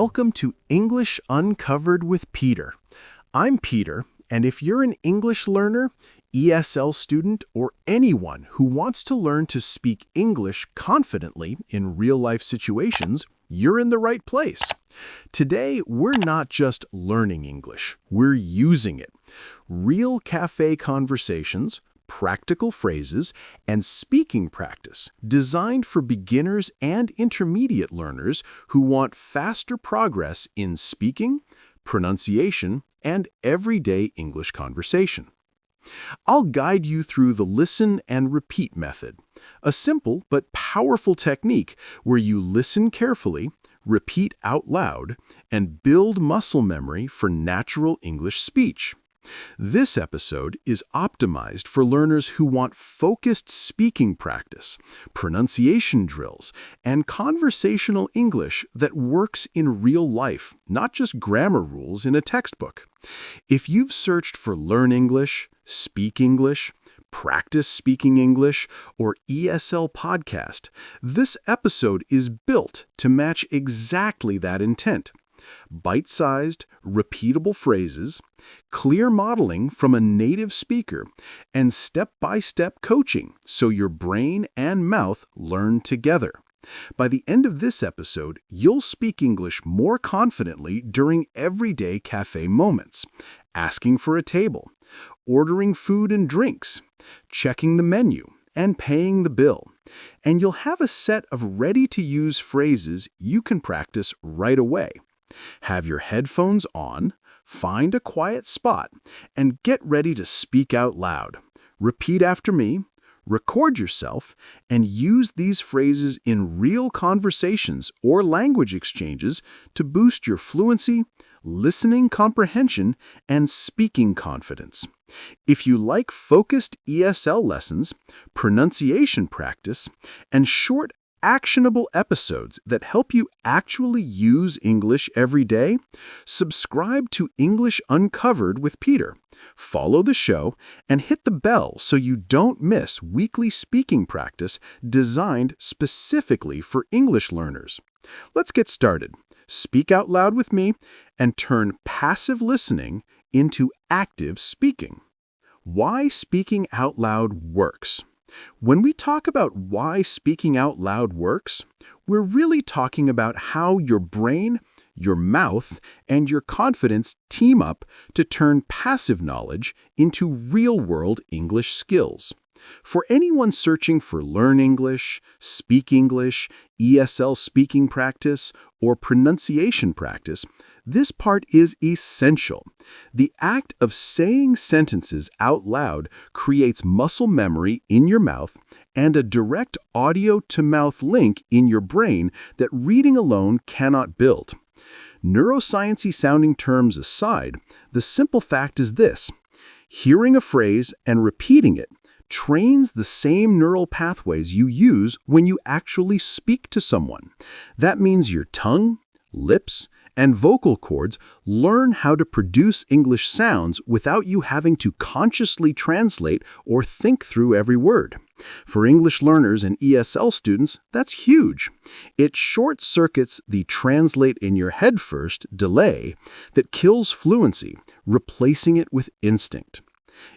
Welcome to English Uncovered with Peter. I'm Peter, and if you're an English learner, ESL student, or anyone who wants to learn to speak English confidently in real-life situations, you're in the right place. Today, we're not just learning English, we're using it. Real cafe conversations, practical phrases, and speaking practice designed for beginners and intermediate learners who want faster progress in speaking, pronunciation, and everyday English conversation. I'll guide you through the listen and repeat method, a simple but powerful technique where you listen carefully, repeat out loud, and build muscle memory for natural English speech. This episode is optimized for learners who want focused speaking practice, pronunciation drills, and conversational English that works in real life, not just grammar rules in a textbook. If you've searched for Learn English, Speak English, Practice Speaking English, or ESL podcast, this episode is built to match exactly that intent. Bite-sized, repeatable phrases, clear modeling from a native speaker, and step-by-step coaching so your brain and mouth learn together. By the end of this episode, you'll speak English more confidently during everyday cafe moments, asking for a table, ordering food and drinks, checking the menu, and paying the bill. And you'll have a set of ready-to-use phrases you can practice right away. Have your headphones on, find a quiet spot, and get ready to speak out loud. Repeat after me, record yourself, and use these phrases in real conversations or language exchanges to boost your fluency, listening comprehension, and speaking confidence. If you like focused ESL lessons, pronunciation practice, and short actionable episodes that help you actually use English every day, subscribe to English Uncovered with Peter. Follow the show and hit the bell so you don't miss weekly speaking practice designed specifically for English learners. Let's get started. Speak out loud with me and turn passive listening into active speaking. Why speaking out loud works. When we talk about why speaking out loud works, we're really talking about how your brain, your mouth, and your confidence team up to turn passive knowledge into real-world English skills. For anyone searching for Learn English, Speak English, ESL speaking practice, or pronunciation practice, this part is essential. The act of saying sentences out loud creates muscle memory in your mouth and a direct audio-to-mouth link in your brain that reading alone cannot build. Neuroscience-y sounding terms aside, the simple fact is this: hearing a phrase and repeating it trains the same neural pathways you use when you actually speak to someone. That means your tongue, lips, and vocal cords learn how to produce English sounds without you having to consciously translate or think through every word. For English learners and ESL students, that's huge. It short-circuits the translate in your head first delay that kills fluency, replacing it with instinct.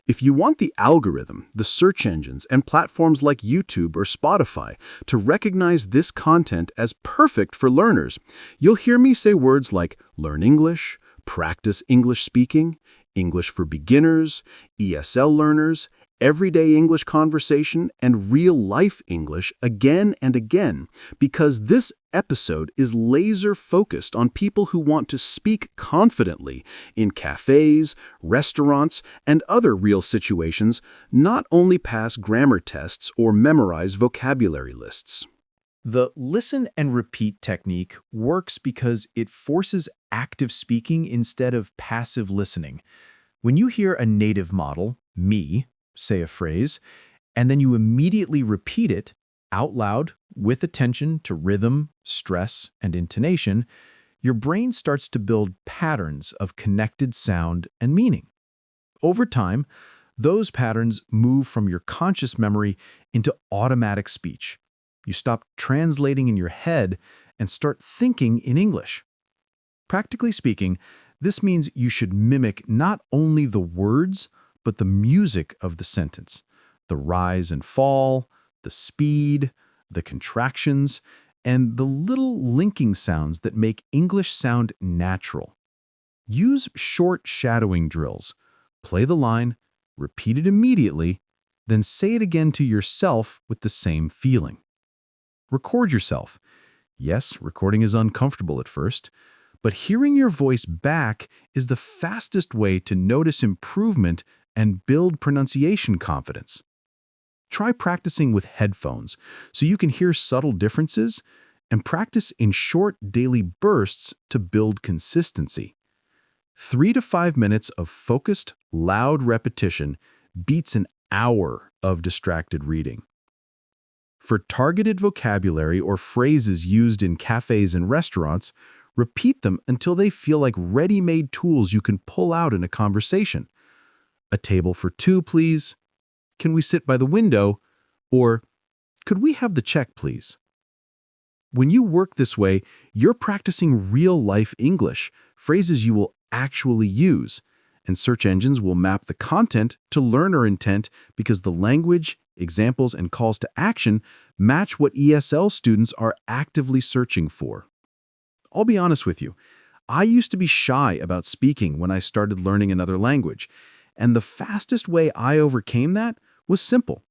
If you want the algorithm, the search engines, and platforms like YouTube or Spotify to recognize this content as perfect for learners, you'll hear me say words like Learn English, Practice English Speaking, English for Beginners, ESL Learners, Everyday English Conversation, and Real-Life English again and again, because this episode is laser-focused on people who want to speak confidently in cafes, restaurants, and other real situations, not only pass grammar tests or memorize vocabulary lists. The listen and repeat technique works because it forces active speaking instead of passive listening. When you hear a native model, me, say a phrase, and then you immediately repeat it out loud with attention to rhythm, stress, and intonation, your brain starts to build patterns of connected sound and meaning. Over time, those patterns move from your conscious memory into automatic speech. You stop translating in your head and start thinking in English. Practically speaking, this means you should mimic not only the words, but the music of the sentence. The rise and fall, the speed, the contractions, and the little linking sounds that make English sound natural. Use short shadowing drills. Play the line, repeat it immediately, then say it again to yourself with the same feeling. Record yourself. Yes, recording is uncomfortable at first, but hearing your voice back is the fastest way to notice improvement and build pronunciation confidence. Try practicing with headphones so you can hear subtle differences, and practice in short daily bursts to build consistency. 3 to 5 minutes of focused, loud repetition beats an hour of distracted reading. For targeted vocabulary or phrases used in cafes and restaurants, repeat them until they feel like ready-made tools you can pull out in a conversation. A table for two, please. Can we sit by the window? Or, could we have the check, please? When you work this way, you're practicing real-life English, phrases you will actually use, and search engines will map the content to learner intent because the language, examples, and calls to action match what ESL students are actively searching for. I'll be honest with you, I used to be shy about speaking when I started learning another language, and the fastest way I overcame that was simple.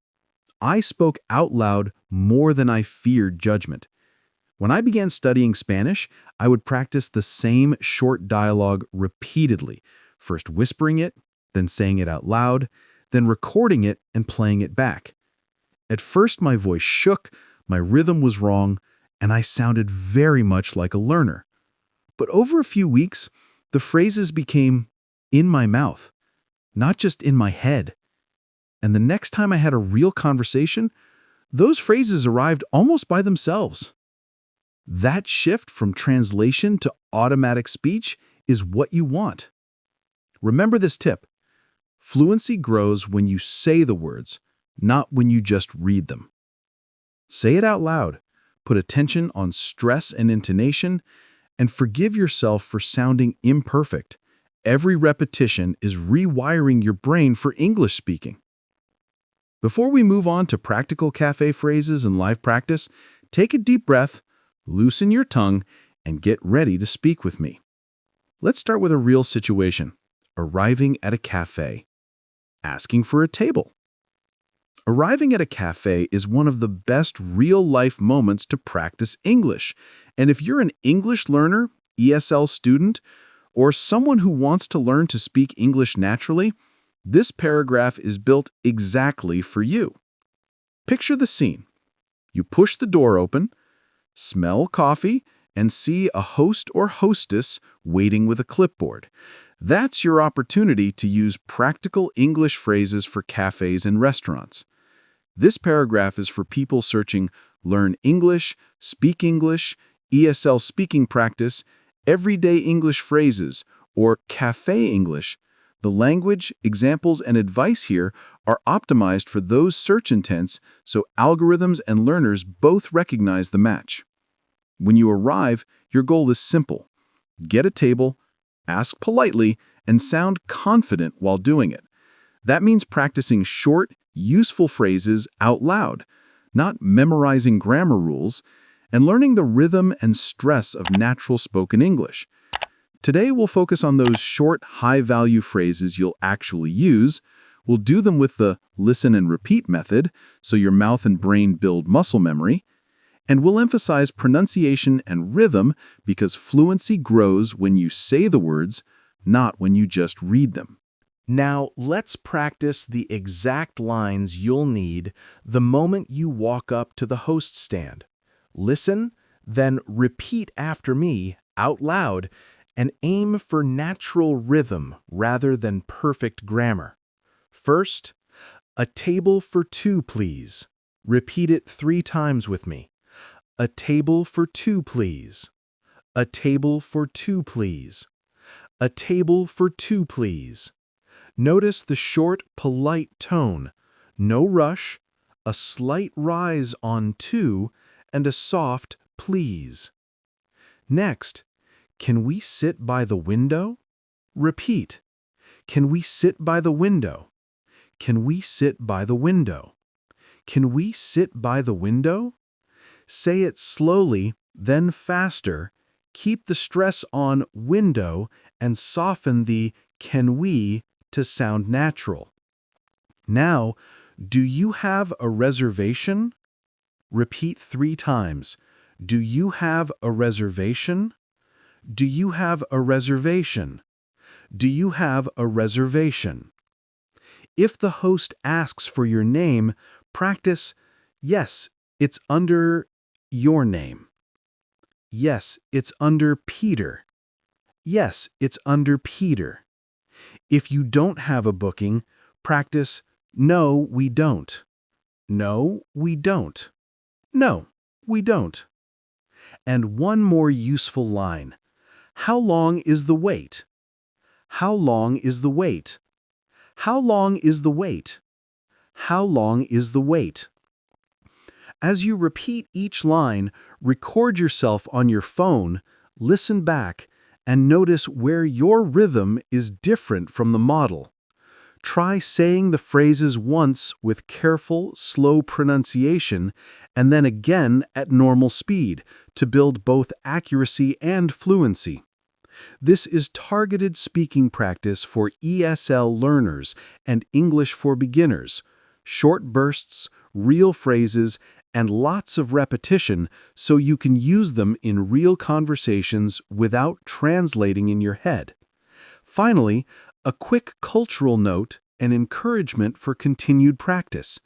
I spoke out loud more than I feared judgment. When I began studying Spanish, I would practice the same short dialogue repeatedly, first whispering it, then saying it out loud, then recording it and playing it back. At first, my voice shook, my rhythm was wrong, and I sounded very much like a learner. But over a few weeks, the phrases became in my mouth, not just in my head. And the next time I had a real conversation, those phrases arrived almost by themselves. That shift from translation to automatic speech is what you want. Remember this tip. Fluency grows when you say the words, not when you just read them. Say it out loud, put attention on stress and intonation, and forgive yourself for sounding imperfect. Every repetition is rewiring your brain for English speaking. Before we move on to practical cafe phrases and live practice, take a deep breath, loosen your tongue, and get ready to speak with me. Let's start with a real situation. Arriving at a cafe. Asking for a table. Arriving at a cafe is one of the best real-life moments to practice English. And if you're an English learner, ESL student, or someone who wants to learn to speak English naturally, this paragraph is built exactly for you. Picture the scene. You push the door open, smell coffee, and see a host or hostess waiting with a clipboard. That's your opportunity to use practical English phrases for cafes and restaurants. This paragraph is for people searching Learn English, Speak English, ESL speaking practice, everyday English phrases, or cafe English. The language, examples, and advice here are optimized for those search intents so algorithms and learners both recognize the match. When you arrive, your goal is simple. Get a table, ask politely, and sound confident while doing it. That means practicing short, useful phrases out loud, not memorizing grammar rules, and learning the rhythm and stress of natural spoken English. Today, we'll focus on those short, high-value phrases you'll actually use. We'll do them with the listen and repeat method, so your mouth and brain build muscle memory. And we'll emphasize pronunciation and rhythm because fluency grows when you say the words, not when you just read them. Now, let's practice the exact lines you'll need the moment you walk up to the host stand. Listen, then repeat after me out loud, and aim for natural rhythm rather than perfect grammar. First, a table for two, please. Repeat it 3 times with me. A table for two, please. A table for two, please. A table for two, please. Notice the short, polite tone. No rush, a slight rise on two, and a soft please. Next, Can we sit by the window? Repeat. Can we sit by the window? Can we sit by the window? Can we sit by the window? Say it slowly, then faster. Keep the stress on window and soften the can we to sound natural. Now, do you have a reservation? Repeat 3 times. Do you have a reservation? Do you have a reservation? Do you have a reservation? If the host asks for your name, practice, yes, it's under your name. Yes, it's under Peter. Yes, it's under Peter. If you don't have a booking, practice, no, we don't. No, we don't. No, we don't. And one more useful line. How long is the wait? How long is the wait? How long is the wait? How long is the wait? As you repeat each line, record yourself on your phone, listen back, and notice where your rhythm is different from the model. Try saying the phrases once with careful, slow pronunciation, and then again at normal speed to build both accuracy and fluency. This is targeted speaking practice for ESL learners and English for beginners. Short bursts, real phrases, and lots of repetition so you can use them in real conversations without translating in your head. Finally, a quick cultural note and encouragement for continued practice.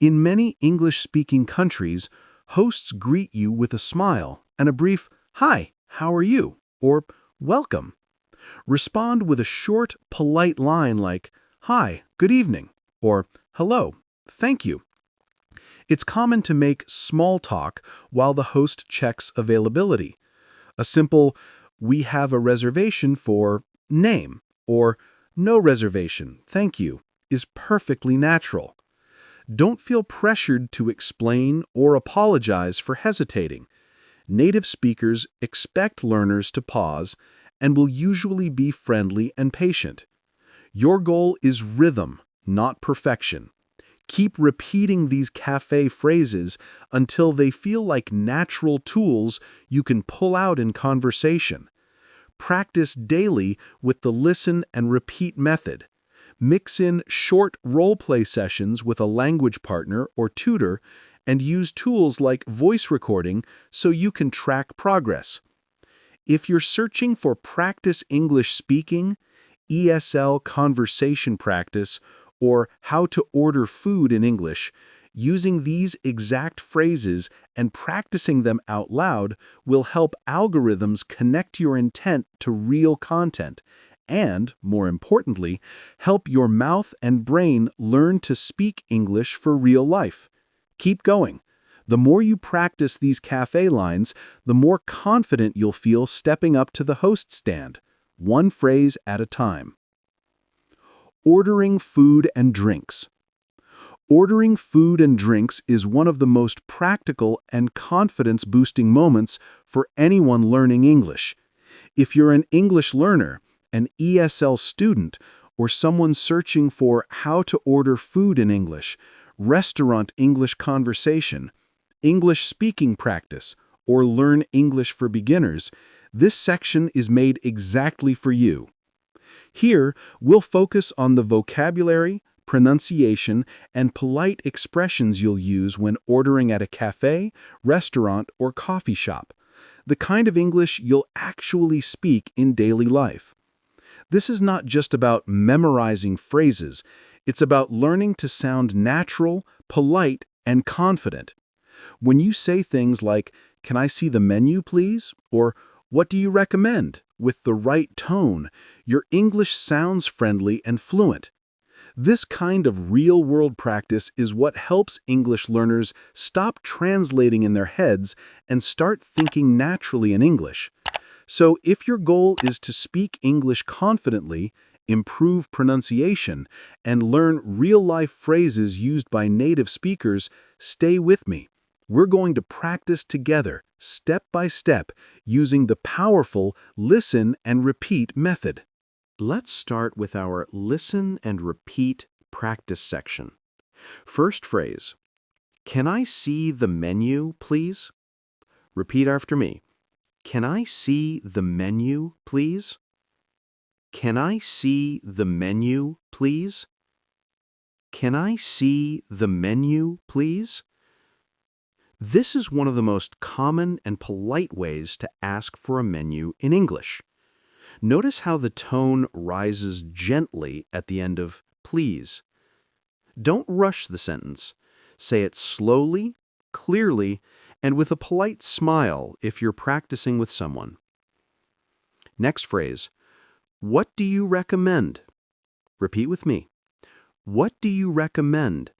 In many English-speaking countries, hosts greet you with a smile and a brief, "Hi, how are you?" or "Welcome." Respond with a short, polite line like, "Hi, good evening," or "Hello, thank you." It's common to make small talk while the host checks availability. A simple, "We have a reservation for name," or "No reservation, thank you," is perfectly natural. Don't feel pressured to explain or apologize for hesitating. Native speakers expect learners to pause and will usually be friendly and patient. Your goal is rhythm, not perfection. Keep repeating these café phrases until they feel like natural tools you can pull out in conversation. Practice daily with the listen and repeat method. Mix in short role-play sessions with a language partner or tutor and use tools like voice recording so you can track progress. If you're searching for practice English speaking, ESL conversation practice, or how to order food in English, using these exact phrases and practicing them out loud will help algorithms connect your intent to real content and, more importantly, help your mouth and brain learn to speak English for real life. Keep going. The more you practice these café lines, the more confident you'll feel stepping up to the host stand, one phrase at a time. Ordering food and drinks. Ordering food and drinks is one of the most practical and confidence-boosting moments for anyone learning English. If you're an English learner, an ESL student, or someone searching for how to order food in English, restaurant English conversation, English speaking practice, or learn English for beginners, this section is made exactly for you. Here, we'll focus on the vocabulary, pronunciation, and polite expressions you'll use when ordering at a cafe, restaurant, or coffee shop, the kind of English you'll actually speak in daily life. This is not just about memorizing phrases, it's about learning to sound natural, polite, and confident. When you say things like, "Can I see the menu, please?" or "What do you recommend?" with the right tone, your English sounds friendly and fluent. This kind of real-world practice is what helps English learners stop translating in their heads and start thinking naturally in English. So if your goal is to speak English confidently, improve pronunciation, and learn real-life phrases used by native speakers, stay with me. We're going to practice together, step by step, using the powerful listen and repeat method. Let's start with our listen and repeat practice section. First phrase, can I see the menu, please? Repeat after me. Can I see the menu, please? Can I see the menu, please? Can I see the menu, please? This is one of the most common and polite ways to ask for a menu in English. Notice how the tone rises gently at the end of please. Don't rush the sentence. Say it slowly, clearly, and with a polite smile if you're practicing with someone. Next phrase, what do you recommend? Repeat with me. What do you recommend?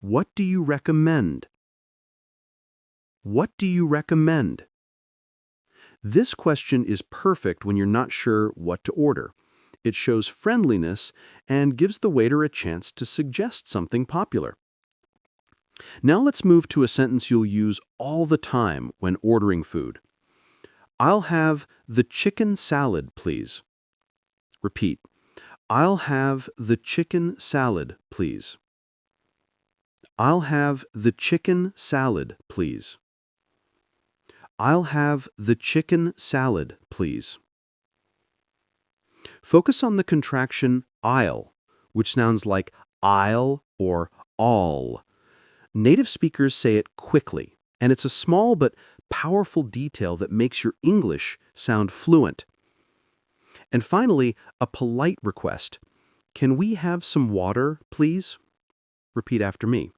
What do you recommend? What do you recommend? This question is perfect when you're not sure what to order. It shows friendliness and gives the waiter a chance to suggest something popular. Now let's move to a sentence you'll use all the time when ordering food. I'll have the chicken salad, please. Repeat. I'll have the chicken salad, please. I'll have the chicken salad, please. I'll have the chicken salad, please. Focus on the contraction I'll, which sounds like I'll or all. Native speakers say it quickly, and it's a small but powerful detail that makes your English sound fluent. And finally, a polite request. Can we have some water, please? Repeat after me.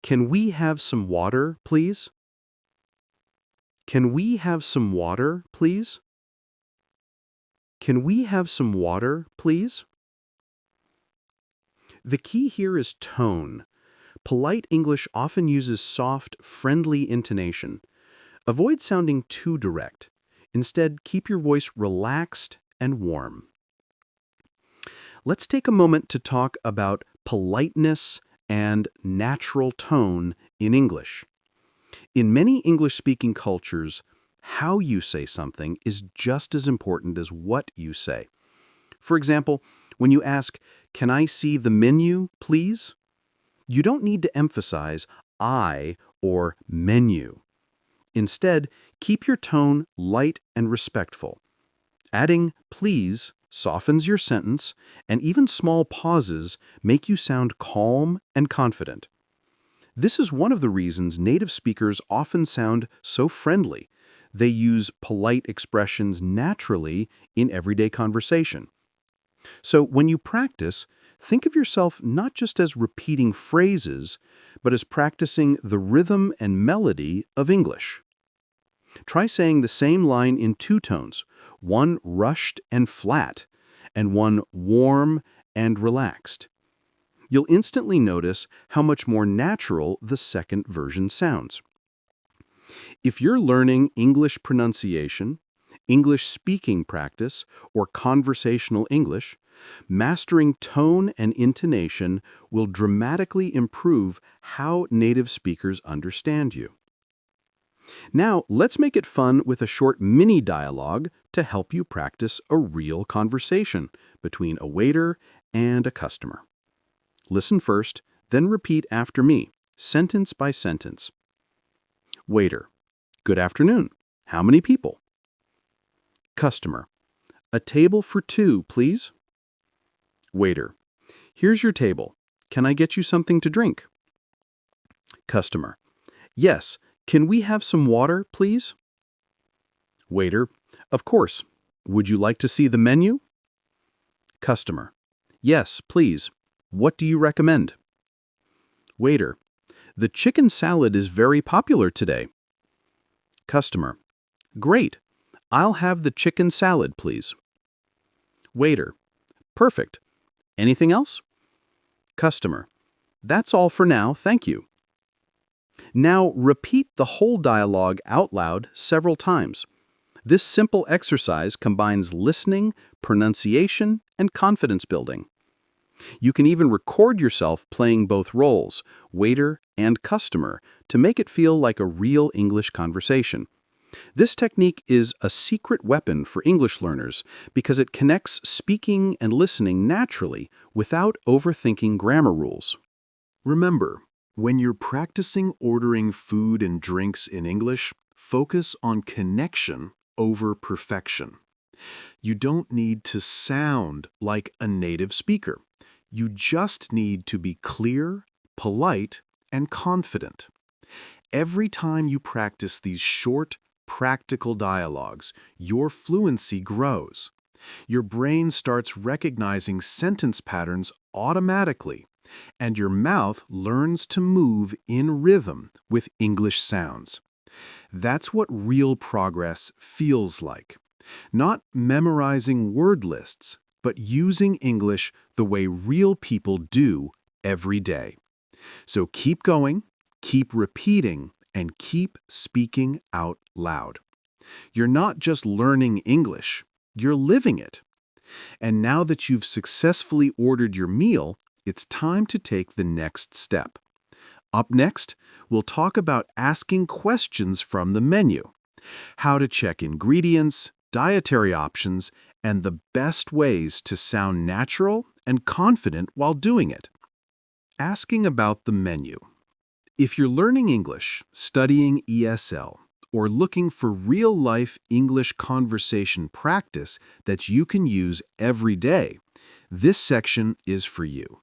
Can we have some water, please? Can we have some water, please? Can we have some water, please? The key here is tone. Polite English often uses soft, friendly intonation. Avoid sounding too direct. Instead, keep your voice relaxed and warm. Let's take a moment to talk about politeness and natural tone in English. In many English-speaking cultures, how you say something is just as important as what you say. For example, when you ask, "Can I see the menu, please?" You don't need to emphasize I or menu. Instead, keep your tone light and respectful. Adding please softens your sentence, and even small pauses make you sound calm and confident. This is one of the reasons native speakers often sound so friendly. They use polite expressions naturally in everyday conversation. So when you practice, think of yourself not just as repeating phrases, but as practicing the rhythm and melody of English. Try saying the same line in two tones, one rushed and flat, and one warm and relaxed. You'll instantly notice how much more natural the second version sounds. If you're learning English pronunciation, English speaking practice, or conversational English, mastering tone and intonation will dramatically improve how native speakers understand you. Now, let's make it fun with a short mini dialogue to help you practice a real conversation between a waiter and a customer. Listen first, then repeat after me, sentence by sentence. Waiter: Good afternoon. How many people? Customer: A table for two, please. Waiter: Here's your table. Can I get you something to drink? Customer: Yes. Can we have some water, please? Waiter: Of course. Would you like to see the menu? Customer: Yes, please. What do you recommend? Waiter: The chicken salad is very popular today. Customer: Great. I'll have the chicken salad, please. Waiter: Perfect. Anything else? Customer: That's all for now, thank you. Now repeat the whole dialogue out loud several times. This simple exercise combines listening, pronunciation, and confidence building. You can even record yourself playing both roles, waiter and customer, to make it feel like a real English conversation. This technique is a secret weapon for English learners because it connects speaking and listening naturally without overthinking grammar rules. Remember, when you're practicing ordering food and drinks in English, focus on connection over perfection. You don't need to sound like a native speaker. You just need to be clear, polite, and confident. Every time you practice these short, practical dialogues, your fluency grows. Your brain starts recognizing sentence patterns automatically, and your mouth learns to move in rhythm with English sounds. That's what real progress feels like. Not memorizing word lists, but using English the way real people do every day. So keep going, keep repeating, and keep speaking out loud. You're not just learning English, you're living it. And now that you've successfully ordered your meal, it's time to take the next step. Up next, we'll talk about asking questions from the menu, how to check ingredients, dietary options, and the best ways to sound natural and confident while doing it. Asking about the menu. If you're learning English, studying ESL, or looking for real-life English conversation practice that you can use every day, this section is for you.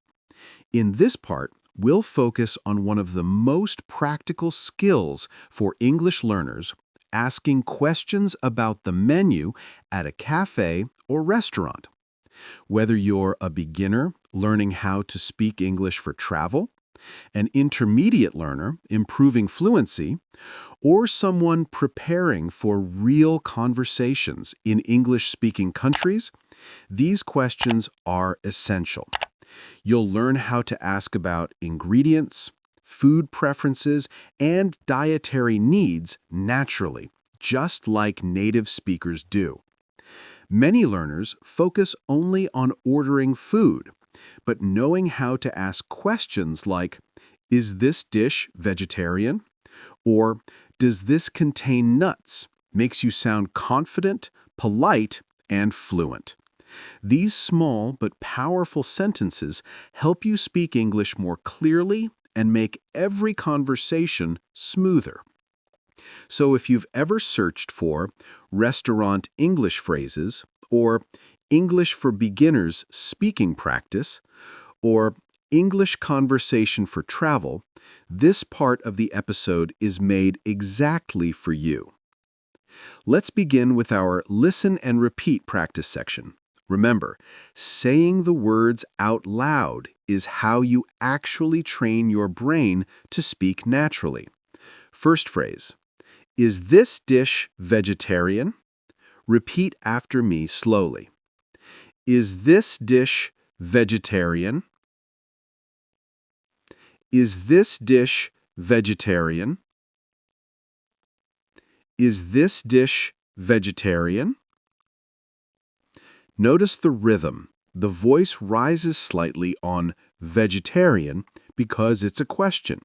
In this part, we'll focus on one of the most practical skills for English learners, asking questions about the menu at a cafe or restaurant. Whether you're a beginner learning how to speak English for travel, an intermediate learner improving fluency, or someone preparing for real conversations in English-speaking countries, these questions are essential. You'll learn how to ask about ingredients, food preferences, and dietary needs naturally, just like native speakers do. Many learners focus only on ordering food, but knowing how to ask questions like, "Is this dish vegetarian?" or "Does this contain nuts?" makes you sound confident, polite, and fluent. These small but powerful sentences help you speak English more clearly and make every conversation smoother. So if you've ever searched for restaurant English phrases, or English for beginners speaking practice, or English conversation for travel, this part of the episode is made exactly for you. Let's begin with our listen and repeat practice section. Remember, saying the words out loud is how you actually train your brain to speak naturally. First phrase, "Is this dish vegetarian?" Repeat after me slowly. Is this dish vegetarian? Is this dish vegetarian? Is this dish vegetarian? Notice the rhythm. The voice rises slightly on vegetarian because it's a question.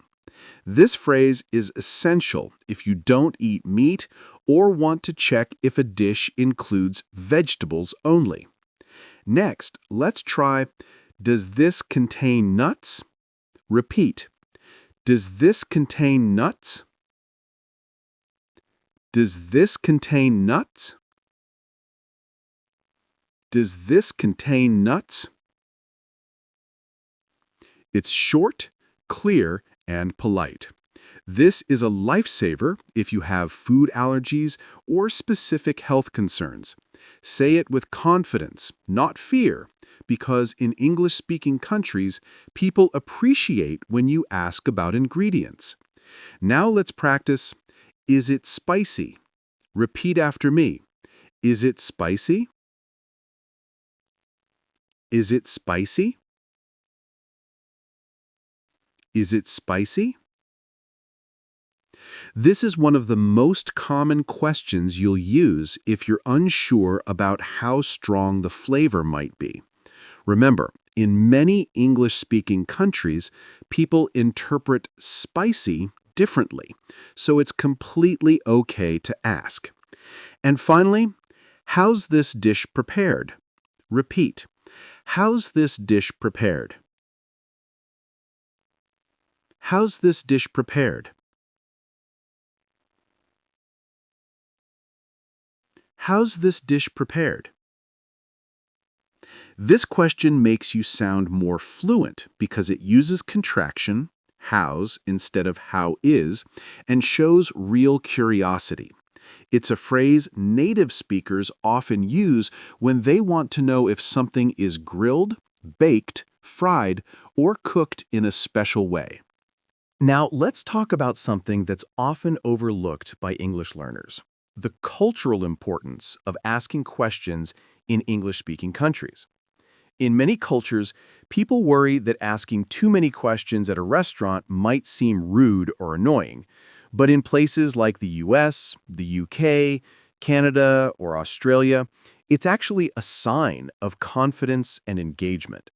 This phrase is essential if you don't eat meat or want to check if a dish includes vegetables only. Next, let's try, "Does this contain nuts?" Repeat. Does this contain nuts? Does this contain nuts? Does this contain nuts? It's short, clear, and polite. This is a lifesaver if you have food allergies or specific health concerns. Say it with confidence, not fear, because in English-speaking countries, people appreciate when you ask about ingredients. Now let's practice, "Is it spicy?" Repeat after me. Is it spicy? Is it spicy? Is it spicy? This is one of the most common questions you'll use if you're unsure about how strong the flavor might be. Remember, In many English-speaking countries, people interpret spicy differently, so it's completely okay to ask. And finally, how's this dish prepared? Repeat. How's this dish prepared? How's this dish prepared? How's this dish prepared? This question makes you sound more fluent because it uses contraction, how's instead of how is, and shows real curiosity. It's a phrase native speakers often use when they want to know if something is grilled, baked, fried, or cooked in a special way. Now, let's talk about something that's often overlooked by English learners: the cultural importance of asking questions in English-speaking countries. In many cultures, people worry that asking too many questions at a restaurant might seem rude or annoying. But in places like the US, the UK, Canada, or Australia, it's actually a sign of confidence and engagement.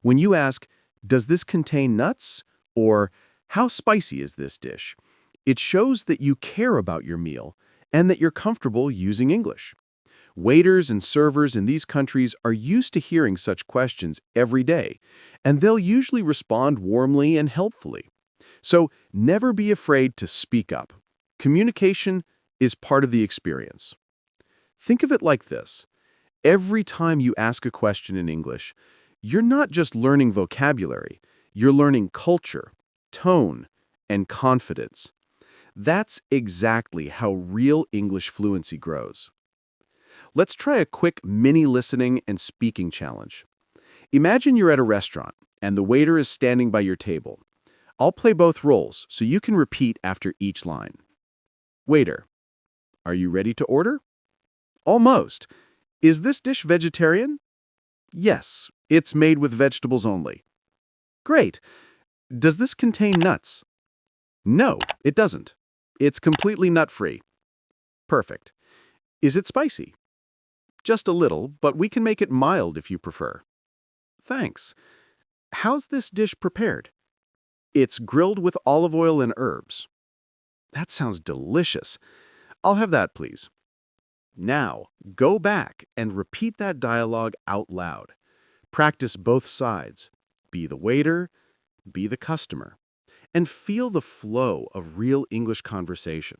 When you ask, "Does this contain nuts?" or "How spicy is this dish?" it shows that you care about your meal and that you're comfortable using English. Waiters and servers in these countries are used to hearing such questions every day, and they'll usually respond warmly and helpfully. So never be afraid to speak up. Communication is part of the experience. Think of it like this. Every time you ask a question in English, you're not just learning vocabulary, you're learning culture, tone, and confidence. That's exactly how real English fluency grows. Let's try a quick mini listening and speaking challenge. Imagine you're at a restaurant and the waiter is standing by your table. I'll play both roles so you can repeat after each line. Waiter, are you ready to order? Almost. Is this dish vegetarian? Yes, it's made with vegetables only. Great. Does this contain nuts? No, it doesn't. It's completely nut-free. Perfect. Is it spicy? Just a little, but we can make it mild if you prefer. Thanks. How's this dish prepared? It's grilled with olive oil and herbs. That sounds delicious. I'll have that, please. Now, go back and repeat that dialogue out loud. Practice both sides. Be the waiter, be the customer, and feel the flow of real English conversation.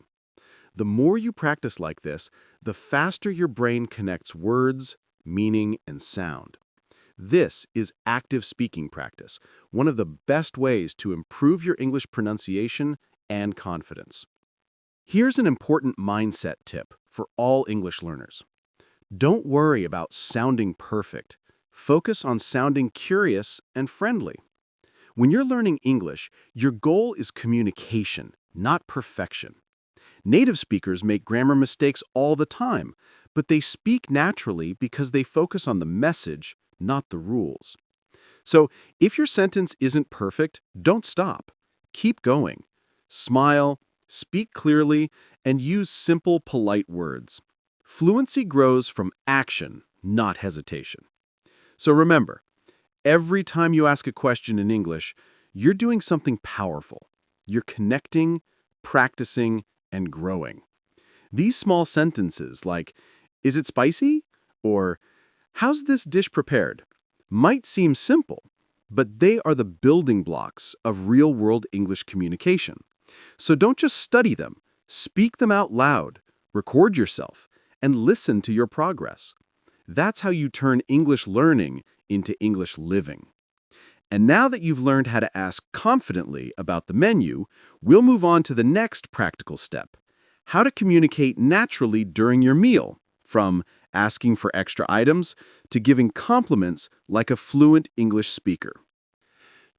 The more you practice like this, the faster your brain connects words, meaning, and sound. This is active speaking practice, one of the best ways to improve your English pronunciation and confidence. Here's an important mindset tip for all English learners. Don't worry about sounding perfect. Focus on sounding curious and friendly. When you're learning English, your goal is communication, not perfection. Native speakers make grammar mistakes all the time, but they speak naturally because they focus on the message, not the rules. So, if your sentence isn't perfect, don't stop. Keep going. Smile, speak clearly, and use simple, polite words. Fluency grows from action, not hesitation. So remember, every time you ask a question in English, you're doing something powerful. You're connecting, practicing, and growing. These small sentences like, "Is it spicy?" or "How's this dish prepared?" might seem simple, but they are the building blocks of real-world English communication. So don't just study them, speak them out loud, record yourself, and listen to your progress. That's how you turn English learning into English living. And now that you've learned how to ask confidently about the menu, we'll move on to the next practical step: how to communicate naturally during your meal, from asking for extra items to giving compliments like a fluent English speaker.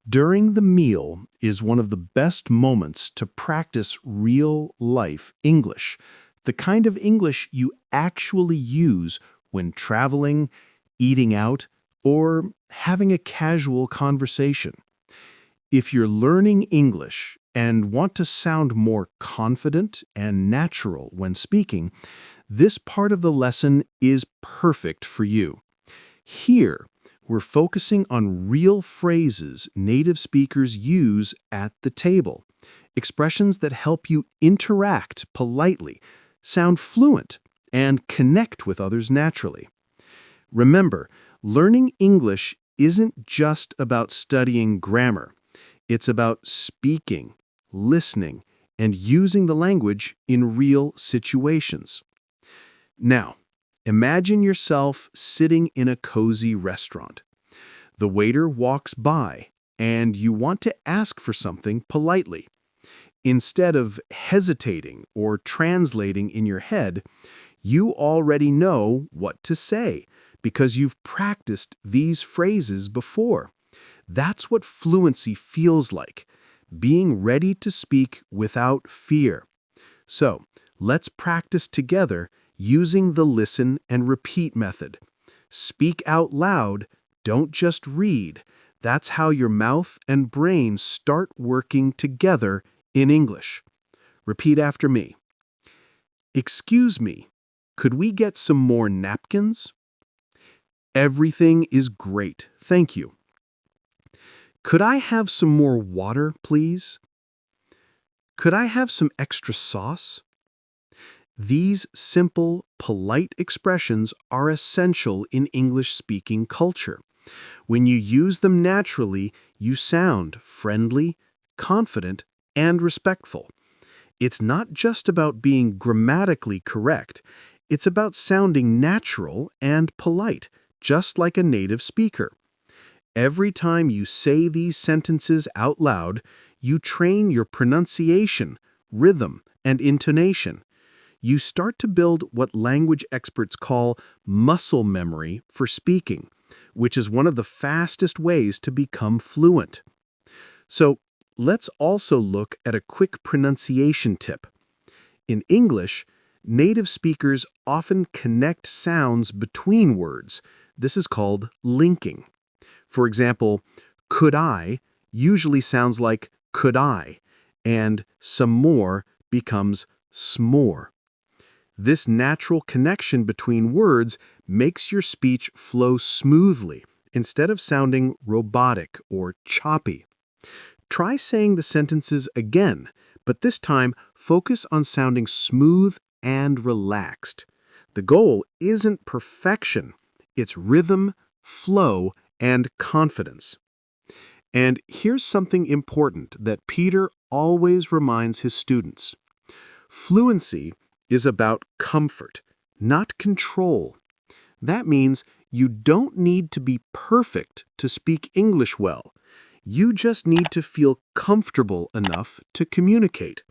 During the meal is one of the best moments to practice real-life English, the kind of English you actually use when traveling, eating out, or having a casual conversation. If you're learning English and want to sound more confident and natural when speaking, this part of the lesson is perfect for you. Here, We're focusing on real phrases native speakers use at the table, expressions that help you interact politely, sound fluent, and connect with others naturally. Remember, learning English isn't just about studying grammar. It's about speaking, listening, and using the language in real situations. Now, imagine yourself sitting in a cozy restaurant. The waiter walks by, and you want to ask for something politely. Instead of hesitating or translating in your head, you already know what to say because you've practiced these phrases before. That's what fluency feels like, being ready to speak without fear. So, let's practice together using the listen and repeat method. Speak out loud, don't just read. That's how your mouth and brain start working together in English. Repeat after me. Excuse me, could we get some more napkins? Everything is great, thank you. Could I have some more water, please? Could I have some extra sauce? These simple, polite expressions are essential in English-speaking culture. When you use them naturally, you sound friendly, confident, and respectful. It's not just about being grammatically correct. It's about sounding natural and polite, just like a native speaker. Every time you say these sentences out loud, you train your pronunciation, rhythm, and intonation. You start to build what language experts call muscle memory for speaking, which is one of the fastest ways to become fluent. So, let's also look at a quick pronunciation tip. In English, native speakers often connect sounds between words. This is called linking. For example, could I usually sounds like could I, and some more becomes s'more. This natural connection between words makes your speech flow smoothly instead of sounding robotic or choppy. Try saying the sentences again, but this time focus on sounding smooth and relaxed. The goal isn't perfection, it's rhythm, flow, and confidence. And here's something important that Peter always reminds his students. Fluency is about comfort, not control. That means you don't need to be perfect to speak English well. You just need to feel comfortable enough to communicate.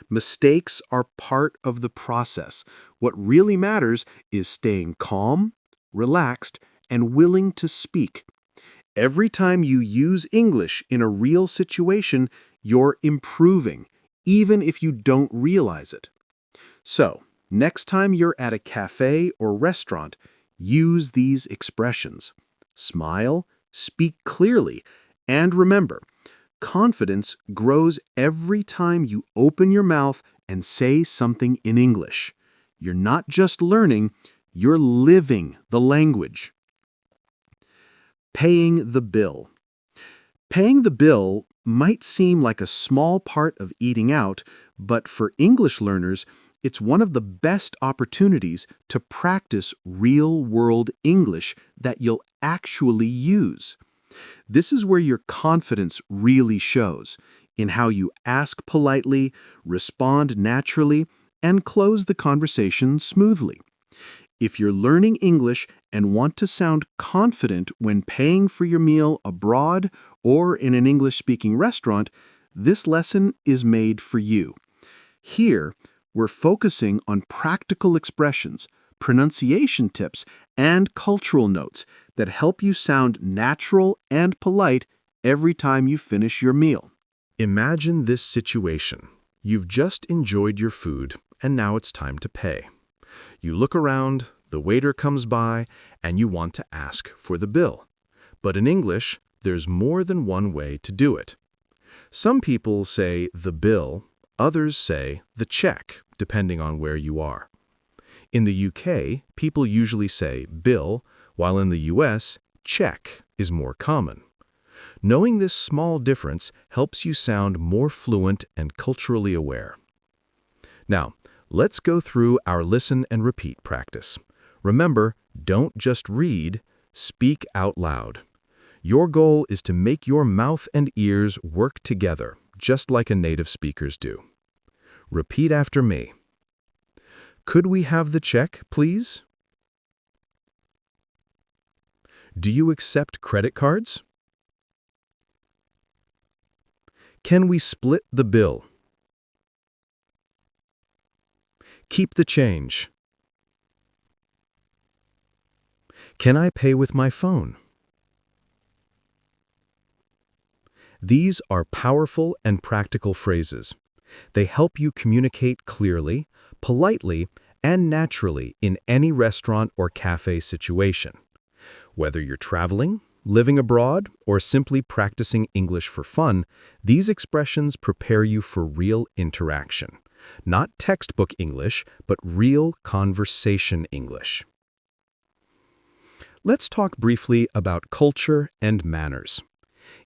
Mistakes are part of the process. What really matters is staying calm, relaxed, and willing to speak. Every time you use English in a real situation, you're improving, even if you don't realize it. So, next time you're at a cafe or restaurant, use these expressions. Smile, speak clearly, and remember, confidence grows every time you open your mouth and say something in English. You're not just learning, you're living the language. Paying the bill. Paying the bill might seem like a small part of eating out, but for English learners, it's one of the best opportunities to practice real-world English that you'll actually use. This is where your confidence really shows, in how you ask politely, respond naturally, and close the conversation smoothly. If you're learning English and want to sound confident when paying for your meal abroad or in an English-speaking restaurant, this lesson is made for you. Here, we're focusing on practical expressions, pronunciation tips, and cultural notes that help you sound natural and polite every time you finish your meal. Imagine this situation. You've just enjoyed your food, and now it's time to pay. You look around, the waiter comes by, and you want to ask for the bill. But in English, there's more than one way to do it. Some people say the bill, others say the check, depending on where you are. In the UK, people usually say bill, while in the US, check is more common. Knowing this small difference helps you sound more fluent and culturally aware. Now, let's go through our listen and repeat practice. Remember, don't just read, speak out loud. Your goal is to make your mouth and ears work together, just like a native speakers do. Repeat after me. Could we have the check, please? Do you accept credit cards? Can we split the bill? Keep the change. Can I pay with my phone? These are powerful and practical phrases. They help you communicate clearly, politely, and naturally in any restaurant or cafe situation. Whether you're traveling, living abroad, or simply practicing English for fun, these expressions prepare you for real interaction. Not textbook English, but real conversation English. Let's talk briefly about culture and manners.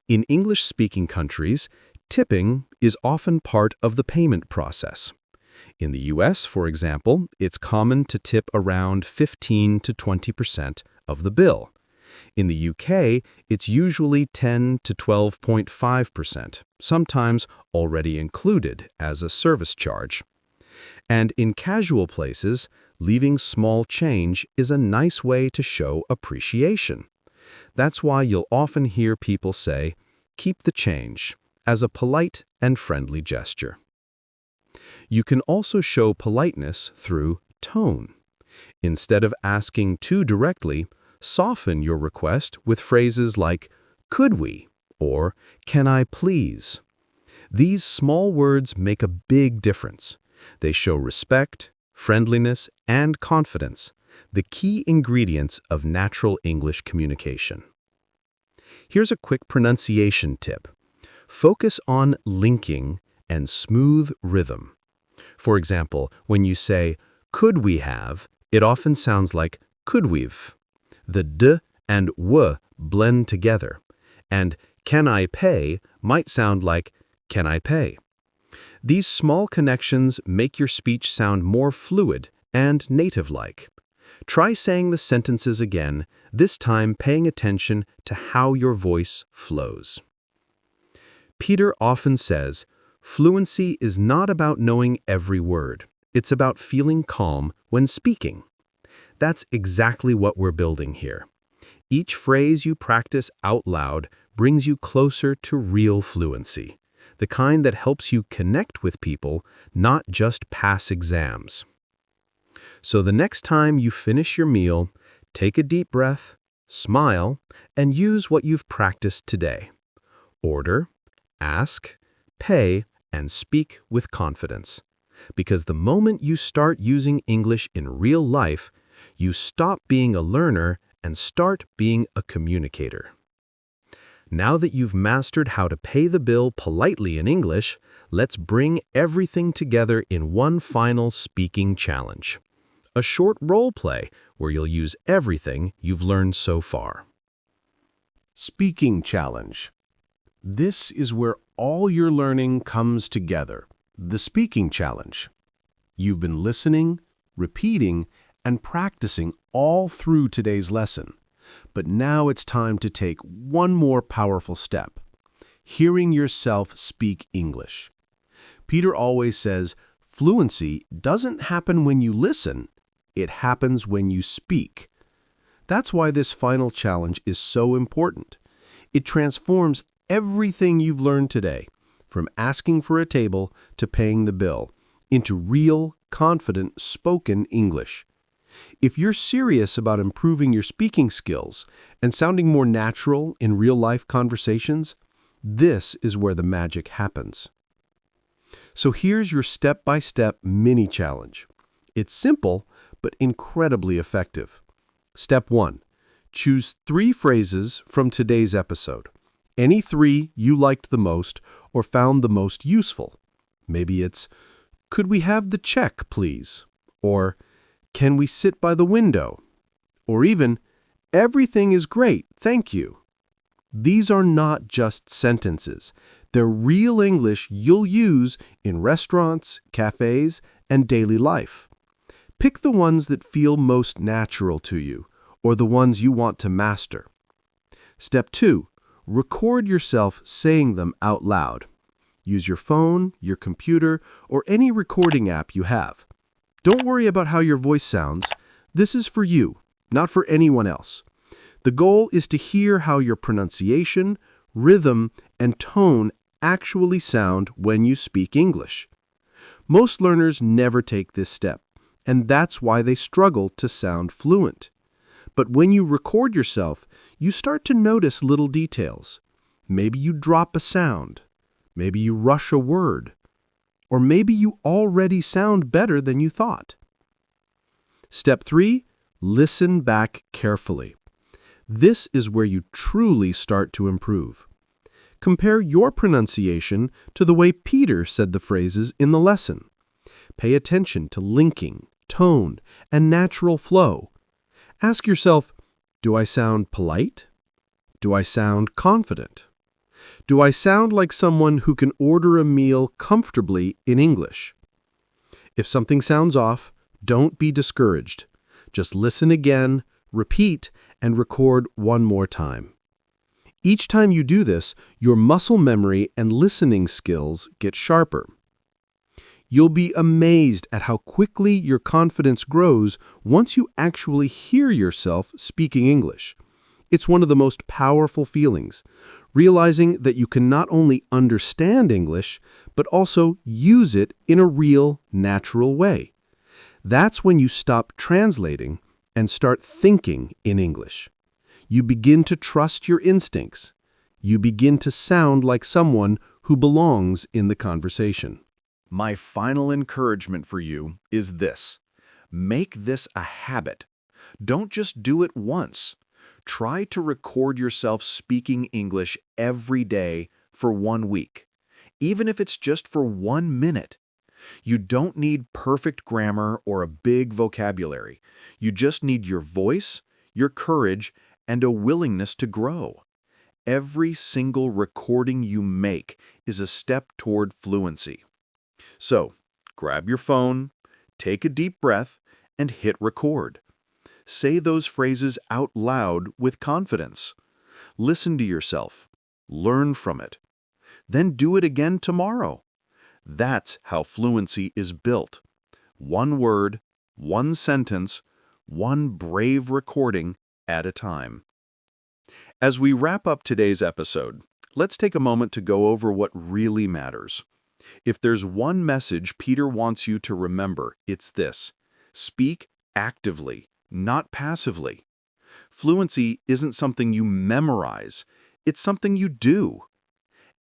In English-speaking countries, tipping is often part of the payment process. In the US, for example, it's common to tip around 15 to 20% of the bill. In the UK, it's usually 10 to 12.5%, sometimes already included as a service charge. And in casual places, leaving small change is a nice way to show appreciation. That's why you'll often hear people say, "Keep the change," as a polite and friendly gesture. You can also show politeness through tone. Instead of asking too directly, soften your request with phrases like, "Could we?" or "Can I please?" These small words make a big difference. They show respect, friendliness, and confidence, the key ingredients of natural English communication. Here's a quick pronunciation tip. Focus on linking and smooth rhythm. For example, when you say, "Could we have?" it often sounds like "could we've." The d and w blend together, and "can I pay?" might sound like "can I pay?" These small connections make your speech sound more fluid and native-like. Try saying the sentences again, this time paying attention to how your voice flows. Peter often says, "Fluency is not about knowing every word. It's about feeling calm when speaking." That's exactly what we're building here. Each phrase you practice out loud brings you closer to real fluency, the kind that helps you connect with people, not just pass exams. So the next time you finish your meal, take a deep breath, smile, and use what you've practiced today. Order, ask, pay, and speak with confidence. Because the moment you start using English in real life, you stop being a learner and start being a communicator. Now that you've mastered how to pay the bill politely in English, let's bring everything together in one final speaking challenge. A short role play where you'll use everything you've learned so far. Speaking challenge. This is where all your learning comes together. The speaking challenge. You've been listening, repeating, and practicing all through today's lesson. But now it's time to take one more powerful step. Hearing yourself speak English. Peter always says, fluency doesn't happen when you listen, it happens when you speak. That's why this final challenge is so important. It transforms everything you've learned today, from asking for a table to paying the bill, into real, confident, spoken English. If you're serious about improving your speaking skills and sounding more natural in real-life conversations, this is where the magic happens. So here's your step-by-step mini challenge. It's simple, but incredibly effective. Step 1. Choose 3 phrases from today's episode. Any 3 you liked the most or found the most useful. Maybe it's, "Could we have the check, please?" Or, "Can we sit by the window?" Or even, "Everything is great, thank you. These are not just sentences. They're real English you'll use in restaurants, cafes, and daily life. Pick the ones that feel most natural to you, or the ones you want to master. Step 2. Record yourself saying them out loud. Use your phone, your computer, or any recording app you have. Don't worry about how your voice sounds. This is for you, not for anyone else. The goal is to hear how your pronunciation, rhythm, and tone actually sound when you speak English. Most learners never take this step, and that's why they struggle to sound fluent. But when you record yourself, you start to notice little details. Maybe you drop a sound. Maybe you rush a word. Or maybe you already sound better than you thought. Step 3. Listen back carefully. This is where you truly start to improve. Compare your pronunciation to the way Peter said the phrases in the lesson. Pay attention to linking, tone, and natural flow. Ask yourself, do I sound polite? Do I sound confident? Do I sound like someone who can order a meal comfortably in English? If something sounds off, don't be discouraged. Just listen again, repeat, and record one more time. Each time you do this, your muscle memory and listening skills get sharper. You'll be amazed at how quickly your confidence grows once you actually hear yourself speaking English. It's one of the most powerful feelings, realizing that you can not only understand English, but also use it in a real, natural way. That's when you stop translating and start thinking in English. You begin to trust your instincts. You begin to sound like someone who belongs in the conversation. My final encouragement for you is this. Make this a habit. Don't just do it once. Try to record yourself speaking English every day for 1 week, even if it's just for 1 minute. You don't need perfect grammar or a big vocabulary. You just need your voice, your courage, and a willingness to grow. Every single recording you make is a step toward fluency. So, grab your phone, take a deep breath, and hit record. Say those phrases out loud with confidence. Listen to yourself. Learn from it. Then do it again tomorrow. That's how fluency is built. 1 word, 1 sentence, 1 brave recording at a time. As we wrap up today's episode, let's take a moment to go over what really matters. If there's one message Peter wants you to remember, it's this: speak actively, not passively. Fluency isn't something you memorize, it's something you do.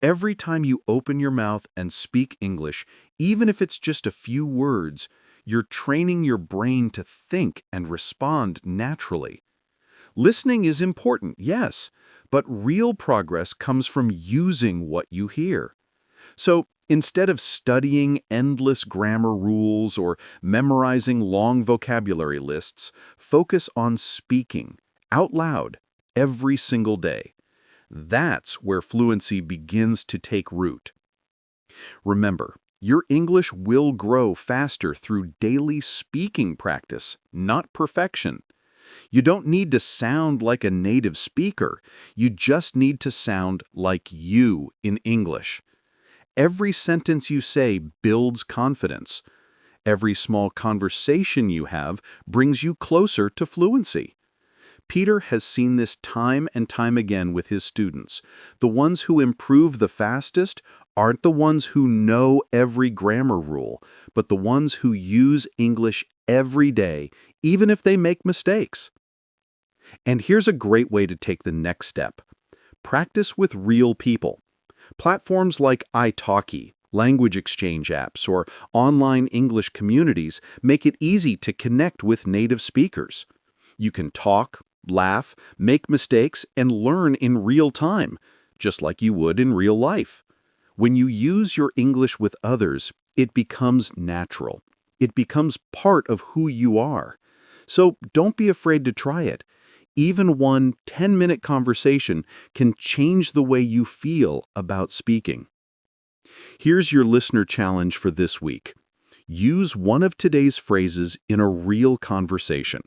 Every time you open your mouth and speak English, even if it's just a few words, you're training your brain to think and respond naturally. Listening is important, yes, but real progress comes from using what you hear. So, instead of studying endless grammar rules or memorizing long vocabulary lists, focus on speaking out loud every single day. That's where fluency begins to take root. Remember, your English will grow faster through daily speaking practice, not perfection. You don't need to sound like a native speaker. You just need to sound like you in English. Every sentence you say builds confidence. Every small conversation you have brings you closer to fluency. Peter has seen this time and time again with his students. The ones who improve the fastest aren't the ones who know every grammar rule, but the ones who use English every day, even if they make mistakes. And here's a great way to take the next step. Practice with real people. Platforms like italki, language exchange apps, or online English communities make it easy to connect with native speakers. You can talk, laugh, make mistakes, and learn in real time, just like you would in real life. When you use your English with others, it becomes natural. It becomes part of who you are. So don't be afraid to try it. Even one 10-minute conversation can change the way you feel about speaking. Here's your listener challenge for this week. Use one of today's phrases in a real conversation.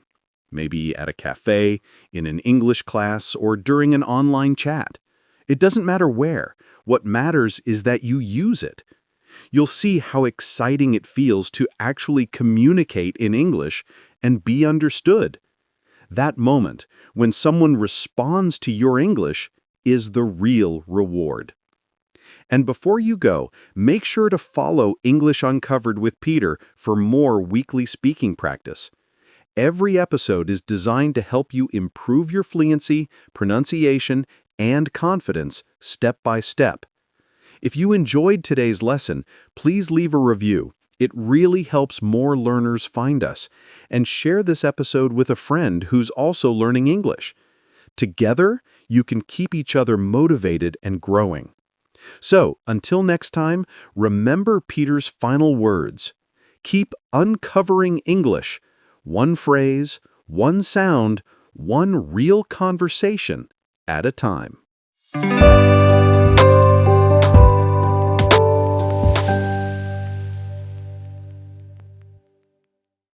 Maybe at a café, in an English class, or during an online chat. It doesn't matter where. What matters is that you use it. You'll see how exciting it feels to actually communicate in English and be understood. That moment, when someone responds to your English, is the real reward. And before you go, make sure to follow English Uncovered with Peter for more weekly speaking practice. Every episode is designed to help you improve your fluency, pronunciation, and confidence step by step. If you enjoyed today's lesson, please leave a review. It really helps more learners find us. And share this episode with a friend who's also learning English. Together, you can keep each other motivated and growing. So, until next time, remember Peter's final words. Keep uncovering English. One phrase, one sound, one real conversation at a time.